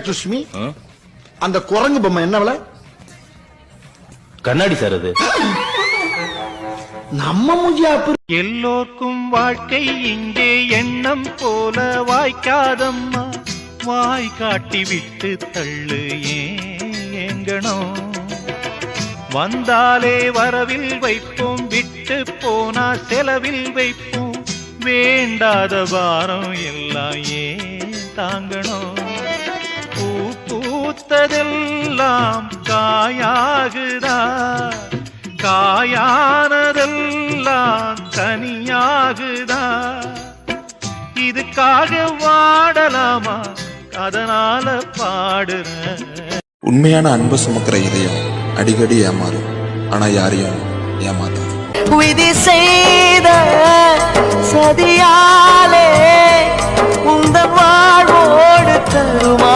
சுஷ்மி அந்த குரங்கு பொம்மை என்ன விலை? கண்ணாடி சார் அது. நம்ம மூஞ்சியா? எல்லோர்க்கும் வாழ்க்கை இங்கே எண்ணம் போல வாய்க்காதம்மா, வாய் காட்டி விட்டு தள்ளு ஏங்கணும். வந்தாலே வரவில் வைப்போம், விட்டு போனா செலவில் வைப்போம். வேண்டாத பாரம் எல்லாம் ஏன் தாங்கணும்? பூ பூத்ததெல்லாம் காயாகுதா, காயானதெல்லாம் கனியாகுதா? இதுக்காக வாடலாமா? அதனால பாடுறேன். உண்மையான அன்பு சுமக்கிற இதயம் அடிக்கடி ஏமாறும், ஆனா யாரையும் ஏமாத்தாது. விதி செய்த சதியாலே உந்த வாழ்வோடு தருமா